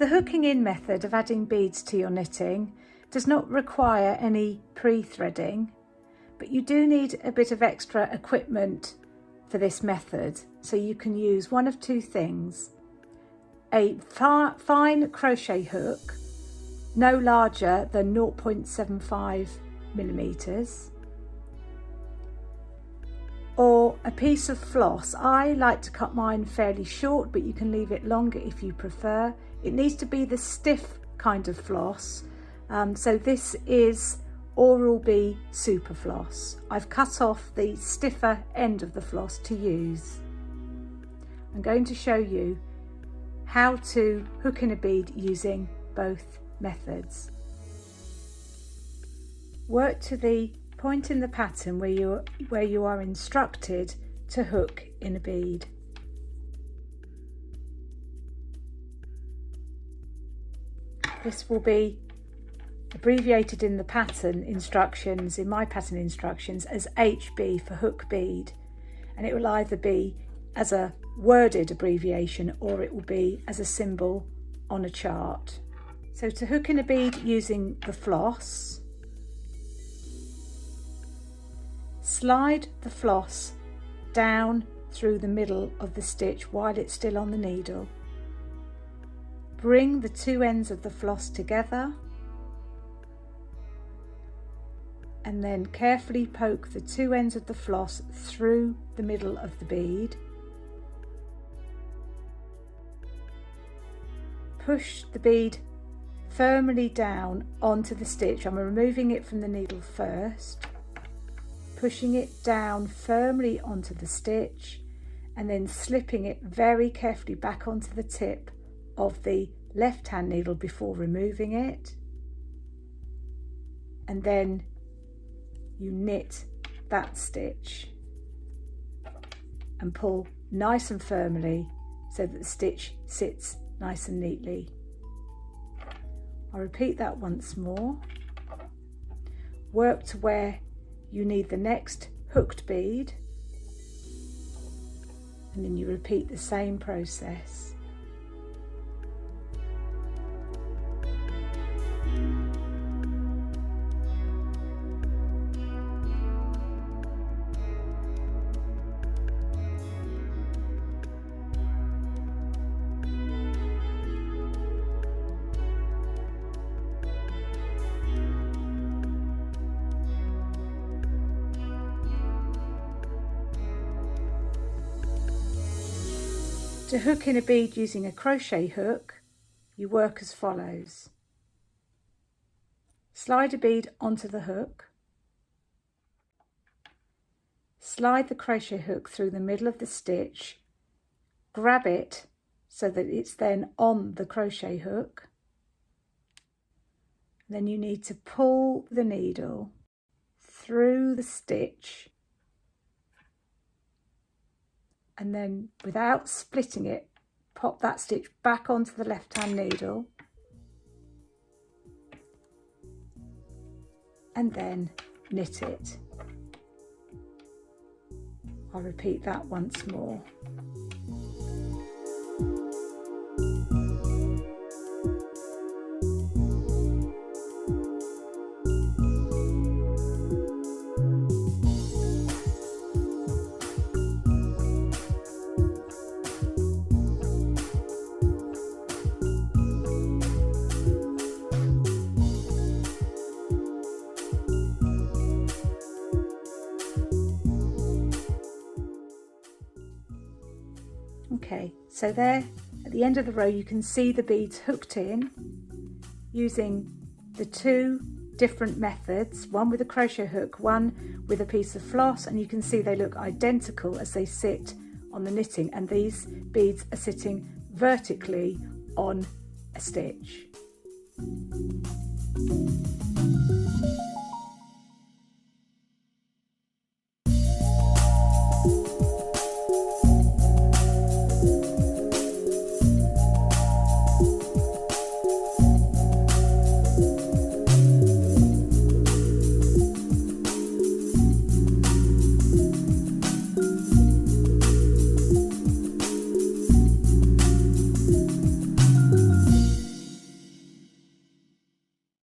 The hooking in method of adding beads to your knitting does not require any pre-threading, but you do need a bit of extra equipment for this method, so you can use one of two things: a fine crochet hook no larger than 0.75 millimeters, or a piece of floss. I like to cut mine fairly short, but you can leave it longer if you prefer. It needs to be the stiff kind of floss, so this is Oral-B Super Floss. I've cut off the stiffer end of the floss to use. I'm going to show you how to hook in a bead using both methods. Work to the point in the pattern where you are instructed to hook in a bead. This will be abbreviated in the pattern instructions, in my pattern instructions, as HB for hook bead, and it will either be as a worded abbreviation or it will be as a symbol on a chart. So to hook in a bead using the floss, slide the floss down through the middle of the stitch while it's still on the needle. Bring the two ends of the floss together and then carefully poke the two ends of the floss through the middle of the bead. Push the bead firmly down onto the stitch. I'm removing it from the needle first, pushing it down firmly onto the stitch and then slipping it very carefully back onto the tip of the left hand needle before removing it, and then you knit that stitch and pull nice and firmly so that the stitch sits nice and neatly. I'll repeat that once more. Work to where you need the next hooked bead, and then you repeat the same process. To hook in a bead using a crochet hook, you work as follows. Slide a bead onto the hook. Slide the crochet hook through the middle of the stitch. Grab it so that it's then on the crochet hook. Then you need to pull the needle through the stitch, and then without splitting it, pop that stitch back onto the left hand needle and then knit it. I'll repeat that once more. Okay, so there at the end of the row you can see the beads hooked in using the two different methods, one with a crochet hook, one with a piece of floss, and you can see they look identical as they sit on the knitting, and these beads are sitting vertically on a stitch.